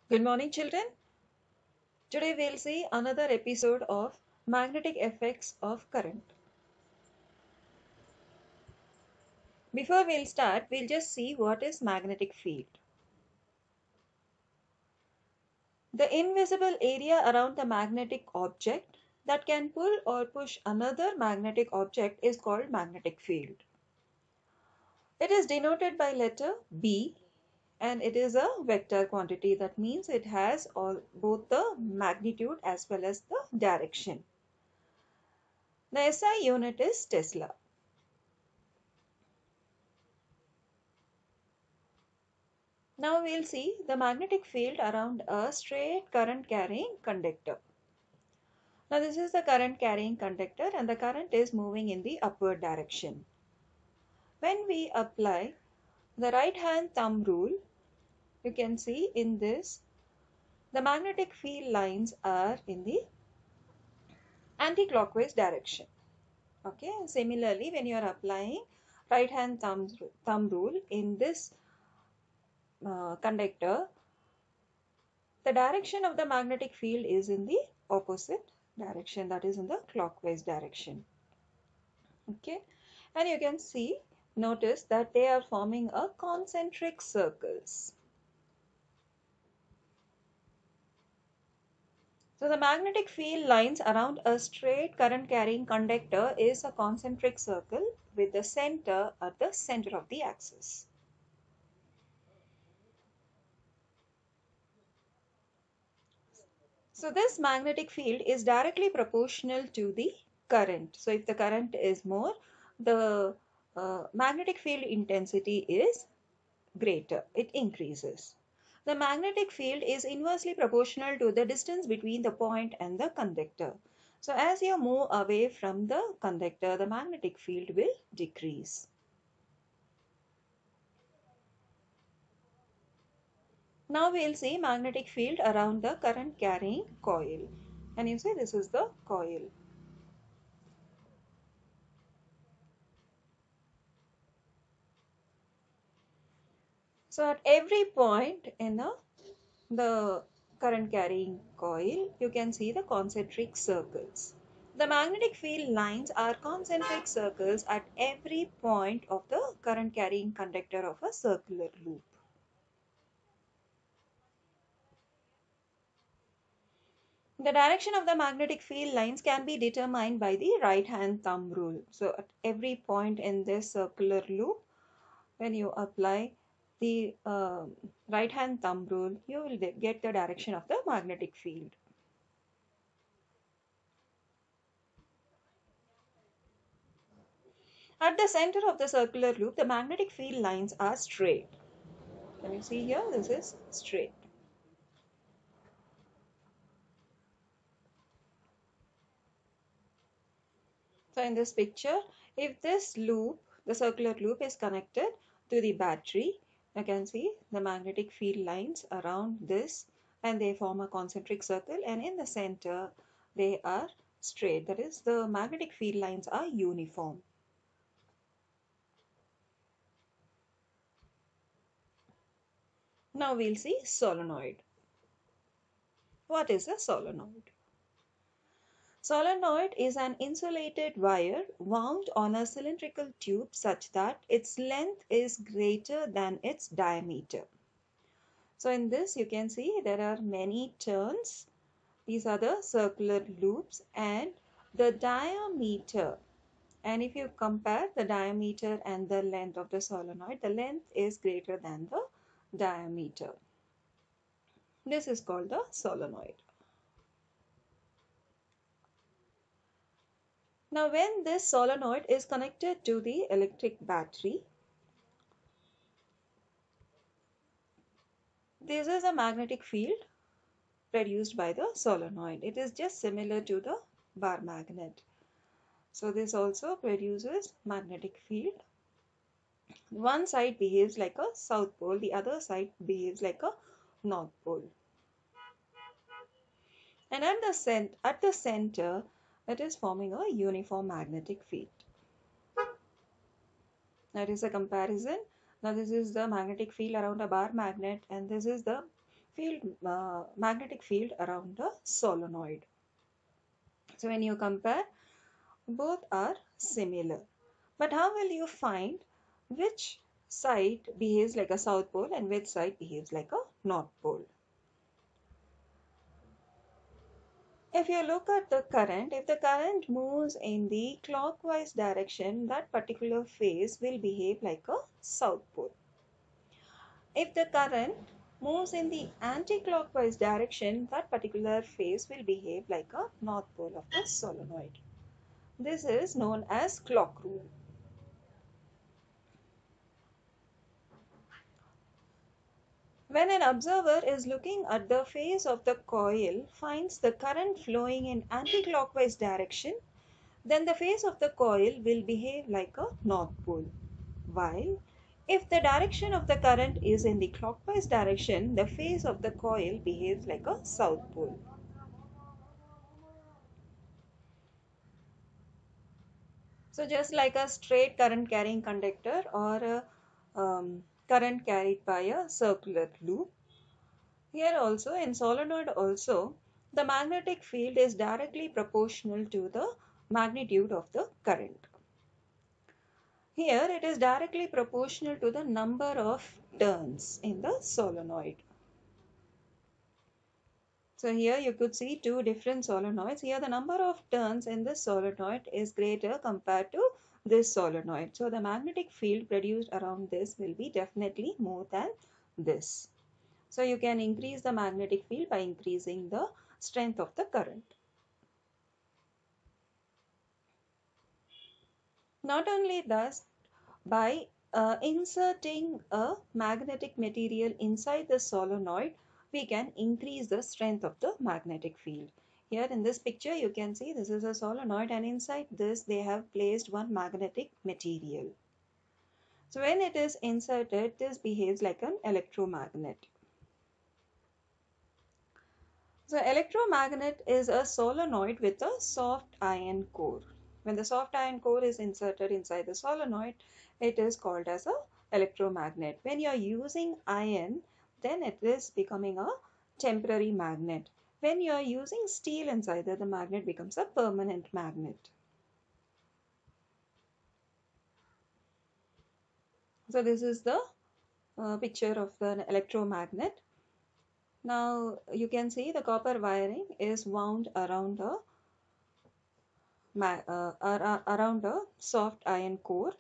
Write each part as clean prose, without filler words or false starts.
Good morning, children. Today we'll see another episode of magnetic effects of current. Before we'll start, we'll just see what is magnetic field. The invisible area around the magnetic object that can pull or push another magnetic object is called magnetic field. It is denoted by letter B and it is a vector quantity. That means it has both the magnitude as well as the direction. The SI unit is Tesla. Now we'll see the magnetic field around a straight current carrying conductor. Now this is the current carrying conductor and the current is moving in the upward direction. When we apply the right hand thumb rule, you can see in this the magnetic field lines are in the anti-clockwise direction. Okay, and similarly when you are applying right hand thumb rule in this conductor, the direction of the magnetic field is in the opposite direction, that is in the clockwise direction. Okay, and you can see, notice that they are forming a concentric circles. So the magnetic field lines around a straight current carrying conductor is a concentric circle with the center at the center of the axis. So this magnetic field is directly proportional to the current. So if the current is more, the magnetic field intensity is greater, it increases. The magnetic field is inversely proportional to the distance between the point and the conductor. So as you move away from the conductor, the magnetic field will decrease. Now we'll see magnetic field around the current carrying coil. And you say this is the coil. So at every point in the current carrying coil, you can see the concentric circles. The magnetic field lines are concentric circles at every point of the current carrying conductor of a circular loop. The direction of the magnetic field lines can be determined by the right hand thumb rule. So at every point in this circular loop, when you apply the right hand thumb rule, you will get the direction of the magnetic field. At the center of the circular loop, the magnetic field lines are straight. Can you see here? This is straight. So in this picture, if this loop, the circular loop is connected to the battery, you can see the magnetic field lines around this and they form a concentric circle, and in the center they are straight. That is, the magnetic field lines are uniform. Now we'll see solenoid. What is a solenoid? Solenoid is an insulated wire wound on a cylindrical tube such that its length is greater than its diameter. So in this you can see there are many turns. These are the circular loops and the diameter. And if you compare the diameter and the length of the solenoid, the length is greater than the diameter. This is called the solenoid. Now when this solenoid is connected to the electric battery, this is a magnetic field produced by the solenoid. It is just similar to the bar magnet. So this also produces magnetic field. One side behaves like a south pole, the other side behaves like a north pole. And at the center, it is forming a uniform magnetic field. That is a comparison. Now this is the magnetic field around a bar magnet and this is the magnetic field around the solenoid. So when you compare, both are similar. But how will you find which side behaves like a south pole and which side behaves like a north pole? If you look at the current, if the current moves in the clockwise direction, that particular phase will behave like a south pole. If the current moves in the anti-clockwise direction, that particular phase will behave like a north pole of the solenoid. This is known as clock rule. When an observer is looking at the face of the coil, finds the current flowing in anti-clockwise direction, then the face of the coil will behave like a north pole. While if the direction of the current is in the clockwise direction, the face of the coil behaves like a south pole. So just like a straight current carrying conductor or a current carried by a circular loop, here also in solenoid also the magnetic field is directly proportional to the magnitude of the current. Here it is directly proportional to the number of turns in the solenoid. So here you could see two different solenoids. Here the number of turns in this solenoid is greater compared to this solenoid. So the magnetic field produced around this will be definitely more than this. So you can increase the magnetic field by increasing the strength of the current. Not only thus, by inserting a magnetic material inside the solenoid, we can increase the strength of the magnetic field. Here in this picture, you can see this is a solenoid and inside this they have placed one magnetic material. So when it is inserted, this behaves like an electromagnet. So electromagnet is a solenoid with a soft iron core. When the soft iron core is inserted inside the solenoid, it is called as a electromagnet. When you are using iron, then it is becoming a temporary magnet. When you are using steel inside the magnet becomes a permanent magnet. So this is the picture of the electromagnet. Now you can see the copper wiring is wound around a soft iron core.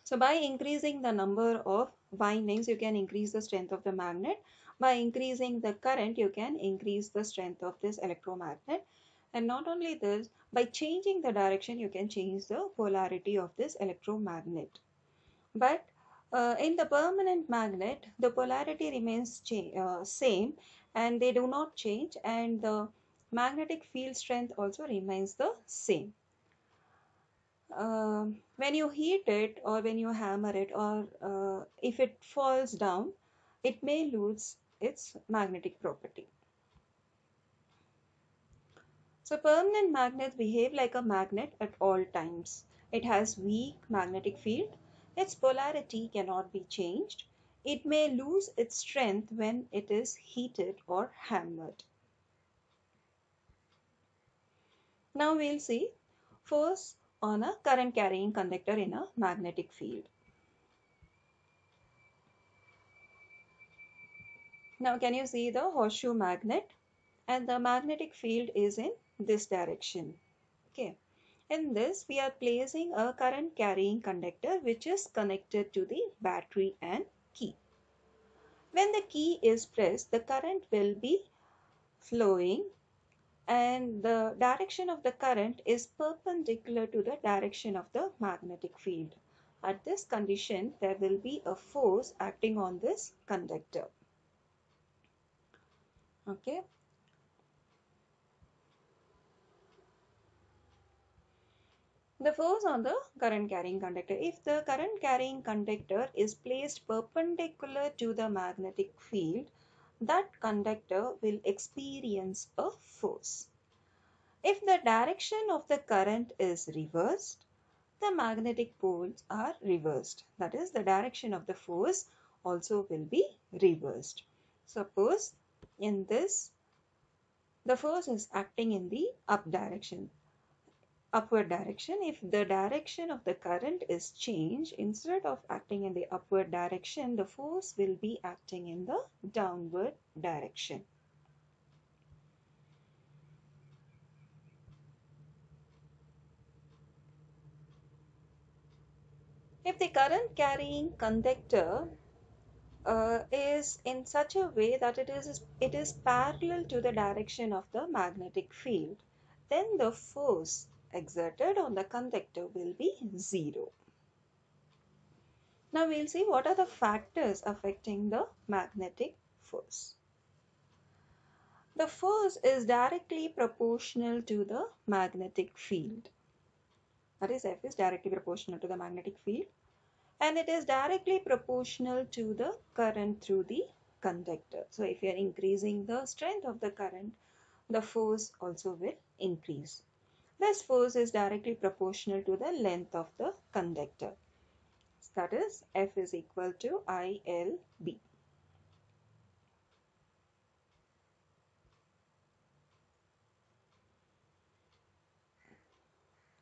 So by increasing the number of windings, you can increase the strength of the magnet. By increasing the current, you can increase the strength of this electromagnet. And not only this, by changing the direction, you can change the polarity of this electromagnet. But in the permanent magnet, the polarity remains same and they do not change, and the magnetic field strength also remains the same. When you heat it or when you hammer it or if it falls down, it may lose its magnetic property. So permanent magnets behave like a magnet at all times. It has weak magnetic field. Its polarity cannot be changed. It may lose its strength when it is heated or hammered. Now we'll see force on a current carrying conductor in a magnetic field. Now can you see the horseshoe magnet? And the magnetic field is in this direction. Okay. In this, we are placing a current carrying conductor which is connected to the battery and key. When the key is pressed, the current will be flowing and the direction of the current is perpendicular to the direction of the magnetic field. At this condition, there will be a force acting on this conductor. Okay. The force on the current carrying conductor. If the current carrying conductor is placed perpendicular to the magnetic field, that conductor will experience a force. If the direction of the current is reversed, the magnetic poles are reversed. That is, the direction of the force also will be reversed. Suppose in this, the force is acting in the upward direction. If the direction of the current is changed, instead of acting in the upward direction, the force will be acting in the downward direction. If the current carrying conductor is in such a way that it is parallel to the direction of the magnetic field, then the force exerted on the conductor will be zero. Now we'll see what are the factors affecting the magnetic force. The force is directly proportional to the magnetic field. That is, F is directly proportional to the magnetic field, and it is directly proportional to the current through the conductor. So if you are increasing the strength of the current, the force also will increase. This force is directly proportional to the length of the conductor. That is, F is equal to ILB.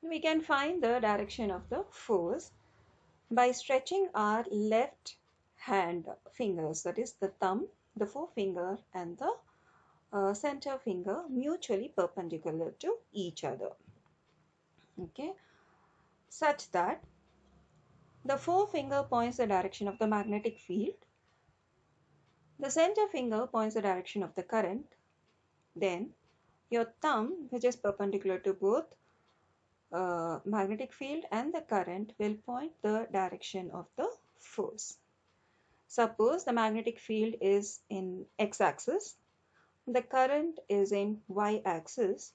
We can find the direction of the force by stretching our left hand fingers, that is the thumb, the forefinger and the center finger, mutually perpendicular to each other. Okay, such that the forefinger points the direction of the magnetic field, the center finger points the direction of the current, then your thumb, which is perpendicular to both magnetic field and the current, will point the direction of the force. Suppose the magnetic field is in x-axis, the current is in y-axis,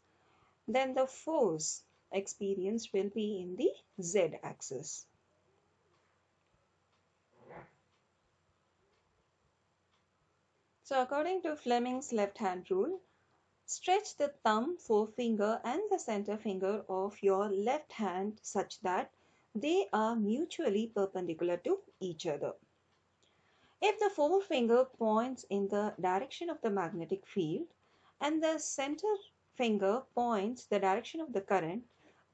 then the force experienced will be in the z-axis. So according to Fleming's left-hand rule, stretch the thumb, forefinger and the center finger of your left hand such that they are mutually perpendicular to each other. If the forefinger points in the direction of the magnetic field and the center finger points the direction of the current,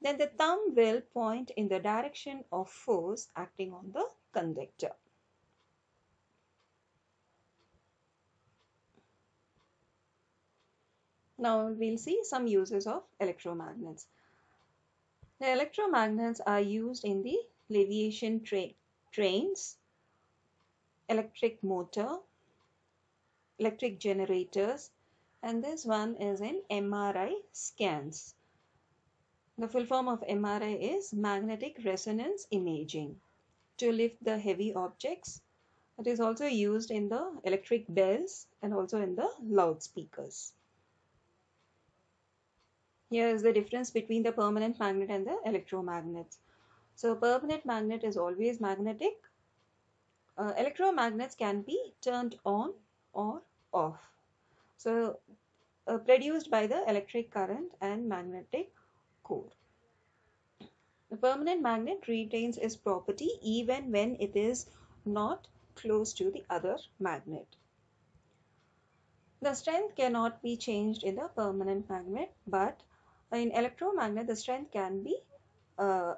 then the thumb will point in the direction of force acting on the conductor. Now we'll see some uses of electromagnets. The electromagnets are used in the aviation trains, electric motor, electric generators, and this one is in MRI scans. The full form of MRI is magnetic resonance imaging, to lift the heavy objects. It is also used in the electric bells and also in the loudspeakers. Here is the difference between the permanent magnet and the electromagnets. So permanent magnet is always magnetic. Electromagnets can be turned on or off. So produced by the electric current and magnetic core. The permanent magnet retains its property even when it is not close to the other magnet. The strength cannot be changed in the permanent magnet, but in electromagnet the strength can be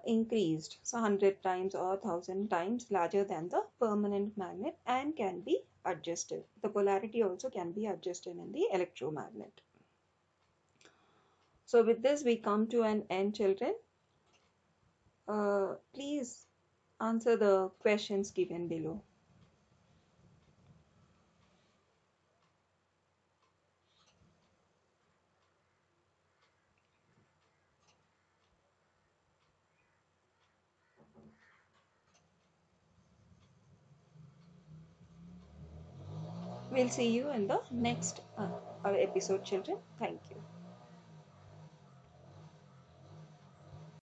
increased, so 100 times or 1000 times larger than the permanent magnet, and can be adjusted. The polarity also can be adjusted in the electromagnet. So with this we come to an end, children. Please answer the questions given below. We'll see you in the next episode, children. Thank you.